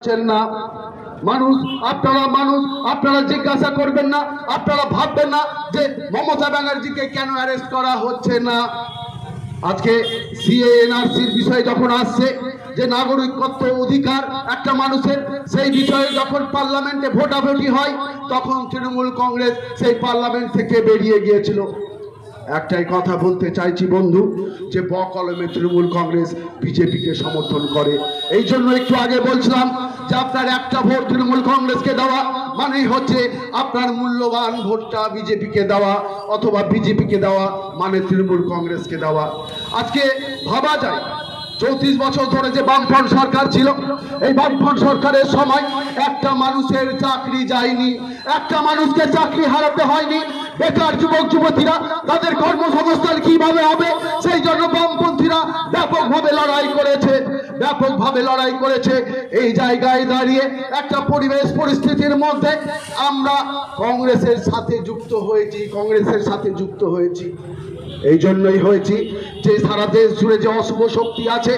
না মানুষ আপনারা জিজ্ঞাসা করবেন না, আপনারা ভাববেন না যে মমতা ব্যানার্জিকে কেন অ্যারেস্ট করা হচ্ছে না। আজকে সিএএনআরসির বিষয় যখন আসছে, যে নাগরিকত্ব অধিকার একটা মানুষের, সেই বিষয়ে যখন পার্লামেন্টে ভোটাভুটি হয়, তখন তৃণমূল কংগ্রেস সেই পার্লামেন্ট থেকে বেরিয়ে গিয়েছিল। একটাই কথা বলতে চাইছি বন্ধু, যে বকলমে তৃণমূল কংগ্রেস বিজেপিকে সমর্থন করে। এই জন্য একটু আগে বলছিলাম যে আপনার একটা ভোট তৃণমূল কংগ্রেসকে দেওয়া মানেই হচ্ছে আপনার মূল্যবান ভোটটা বিজেপিকে দেওয়া, অথবা বিজেপিকে দেওয়া মানে তৃণমূল কংগ্রেসকে দেওয়া। আজকে ভাবা যায় 34 বছর ধরে যে বামফ্রন্ট সরকার ছিল, এই বামফ্রন্ট সরকারের সময় একটা মানুষের চাকরি যায়নি, একটা মানুষকে চাকরি হারাতে হয়নি। বেকার যুবক যুবতীরা তাদের কর্মসংস্থান কিভাবে হবে, সেই জন্য বামপন্থীরা ব্যাপকভাবে লড়াই করেছে। এই জায়গায় দাঁড়িয়ে একটা পরিবেশ পরিস্থিতির মধ্যে আমরা কংগ্রেসের সাথে যুক্ত হয়েছি। এই জন্যই হয়েছি যে সারা দেশ জুড়ে যে অশুভ শক্তি আছে,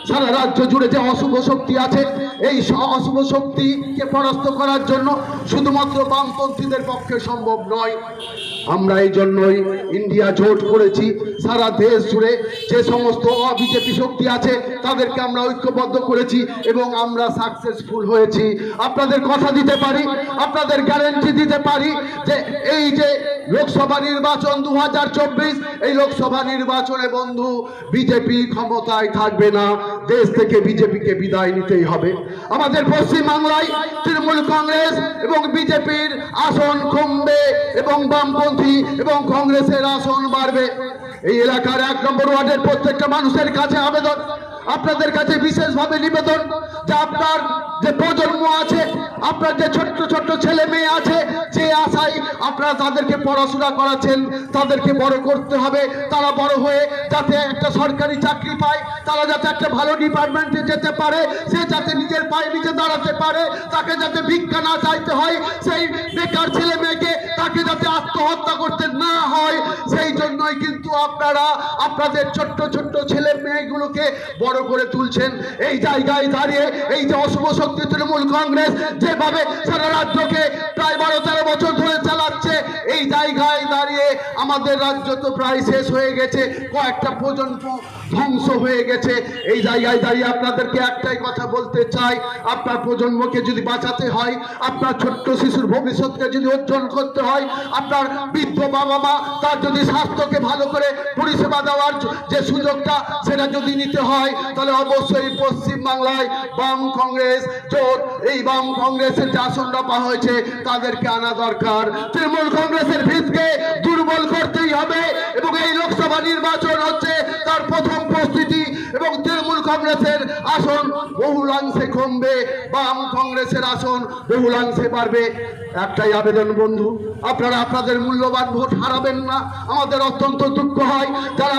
সারা রাজ্য জুড়ে যে অশুভ শক্তি আছে, এই অশুভ শক্তিকে পরাস্ত করার জন্য শুধুমাত্র বামপন্থীদের পক্ষে সম্ভব নয়। আমরা এই জন্যই ইন্ডিয়া জোট করেছি। সারা দেশ জুড়ে যে সমস্ত বিজেপি শক্তি আছে তাদেরকে আমরা ঐক্যবদ্ধ করেছি এবং আমরা সাকসেসফুল হয়েছি। আপনাদের কথা দিতে পারি, আপনাদের গ্যারান্টি দিতে পারি যে এই যে লোকসভা নির্বাচন 2024, এই লোকসভা নির্বাচনে বন্ধু বিজেপি ক্ষমতায় থাকবে না, দেশ থেকে বিজেপিকে বিদায় নিতেই হবে। আমাদের পশ্চিমবাংলায় তৃণমূল কংগ্রেস এবং বিজেপির আসন কমবে এবং বামপন্থী এবং কংগ্রেসের আসন বাড়বে। এই এলাকার 1 নম্বর ওয়ার্ডের প্রত্যেকটা মানুষের কাছে আবেদন, আপনাদের কাছে বিশেষভাবে নিবেদন যে আপনার যে প্রজন্ম আছে, আপনার যে ছোট্ট ছোট্ট ছেলে মেয়ে আছে, যে আশায় আপনারা তাদেরকে পড়াশোনা করাচ্ছেন, তাদেরকে বড় করতে হবে। তারা বড় হয়ে যাতে একটা সরকারি চাকরি পায়, তারা যাতে একটা ভালো ডিপার্টমেন্টে যেতে পারে, সে যাতে নিজের পায়ে নিজে দাঁড়াতে পারে, তাকে যাতে ভিক্ষা না চাইতে হয়, সেই বেকার ছেলে মেয়েকে তাকে যাতে আত্মহত্যা করতে না হয়, সেই জন্যই কিন্তু আপনারা আপনাদের ছোট্ট ছোট্ট ছেলে মেয়েগুলোকে বড় করে তুলছেন। এই জায়গায় দাঁড়িয়ে এই যে অশুভ শক্তি তৃণমূল কংগ্রেস যেভাবে সারা রাজ্যকে প্রায় 12-13 বছর ধরে চালাচ্ছে, এই জায়গায় দাঁড়িয়ে আমাদের রাজ্য তো প্রায় শেষ হয়ে গেছে, কয়েকটা প্রজন্ম ধ্বংস হয়ে গেছে। এই জায়গায় দাঁড়িয়ে আপনাদেরকে একটাই কথা বলতে চাই, আপনার প্রজন্মকে যদি বাঁচাতে হয়, আপনার ছোট্ট শিশুর ভবিষ্যৎকে যদি অর্জন করতে হয়, আপনার বৃদ্ধ বাবা মা তার যদি স্বাস্থ্যকে ভালো করে পরিষেবা দেওয়ার যে সুযোগটা সেটা যদি নিতে হয়, তাহলে অবশ্যই পশ্চিমবাংলায় বাম কংগ্রেস জোট, এই বাম কংগ্রেসের যে আসনটা পাওয়া হয়েছে তাদেরকে আনা দরকার। তৃণমূল কংগ্রেসের ভিতকে দুর্বল করতেই হবে এবং এই লোকসভা নির্বাচন হচ্ছে তার প্রথম প্রস্তুতি এবং তৃণমূল কংগ্রেসের আসন বহুলাংশে কমবে, বাম কংগ্রেসের আসন বহুলাংশে বাড়বে। একটাই আবেদন বন্ধু, আপনারা আপনাদের মূল্যবান ভোট হারাবেন না। আমাদের অত্যন্ত দুঃখ হয় যারা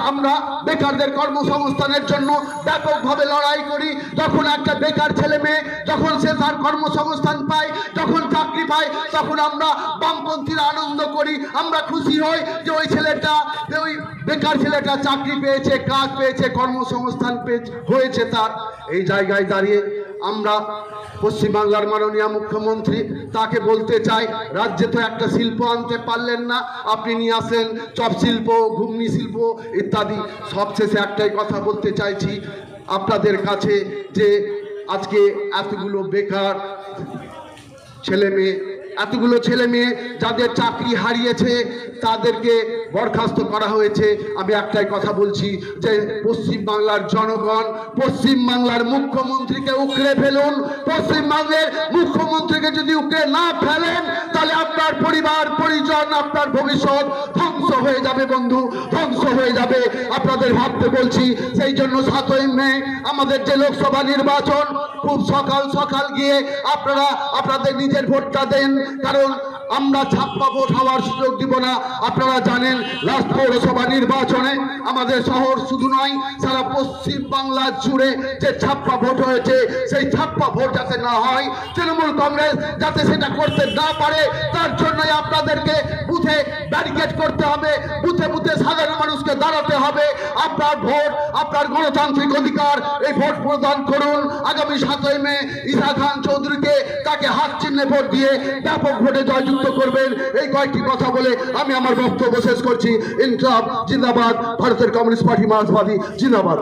আমরা বেকারদের কর্মসংস্থানের জন্য ব্যাপকভাবে লড়াই করি, যখন একটা বেকার ছেলে মেয়ে যখন সে তার কর্মসংস্থান পায়, যখন চাকরি পায়, তখন আমরা বামপন্থীরা আনন্দ করি, আমরা খুশি হই যে ওই বেকার ছেলেটা চাকরি পেয়েছে, কাজ পেয়েছে, কর্মসংস্থান হয়েছে তার। এই জায়গায় দাঁড়িয়ে আমরা পশ্চিমবাংলার মাননীয় মুখ্যমন্ত্রী তাকে বলতে চাই, রাজ্যে তো একটা শিল্প আনতে পারলেন না, আপনি নিয়ে আসেন চপ শিল্প, ঘুগনি শিল্প ইত্যাদি। সবশেষে একটাই কথা বলতে চাইছি আপনাদের কাছে, যে আজকে এতগুলো বেকার ছেলে মেয়ে যাদের চাকরি হারিয়েছে তাদেরকে বরখাস্ত করা হয়েছে। আমি একটাই কথা বলছি যে পশ্চিমবাংলার জনগণ পশ্চিমবাংলার মুখ্যমন্ত্রীকে উকড়ে ফেলুন। পশ্চিমবঙ্গের মুখ্যমন্ত্রীকে যদি উকড়ে না ফেলেন, তাহলে আপনার পরিবার পরিজন, আপনার ভবিষ্যৎ ধ্বংস হয়ে যাবে বন্ধু, ধ্বংস হয়ে যাবে। আপনাদের ভাবতে বলছি। সেই জন্য 7ই মে আমাদের যে লোকসভা নির্বাচন, খুব সকাল সকাল গিয়ে আপনারা আপনাদের নিজের ভোটটা দেন, কারণ আমরা ছাপ্পা ভোট হওয়ার সুযোগ দিব না। আপনারা জানেন লাস্ট পৌরসভা নির্বাচনে আমাদের শহর শুধু নয়, সারা পশ্চিম বাংলা জুড়ে যে ছাপ্পা ভোট হয়েছে, সেই ছাপ্পা ভোট যাতে না হয়, তৃণমূল কংগ্রেস যাতে সেটা করতে না পারে, তার জন্যই আপনাদেরকে বুথে ব্যারিকেড করতে হবে, বুথে বুথে সাধারণ মানুষকে দাঁড়াতে হবে। আপনার ভোট আপনার গণতান্ত্রিক অধিকার, এই ভোট প্রদান করুন। আগামী 7ই মে ঈসা খান চৌধুরীকে তাকে হাত চিহ্নে ভোট দিয়ে ব্যাপক ভোটে জয়যুক্ত করবেন। এই কয়েকটি কথা বলে আমি আমার বক্তব্য শেষ করছি। ইনকলাব জিন্দাবাদ, ভারতের কমিউনিস্ট পার্টি মার্ক্সবাদী জিন্দাবাদ।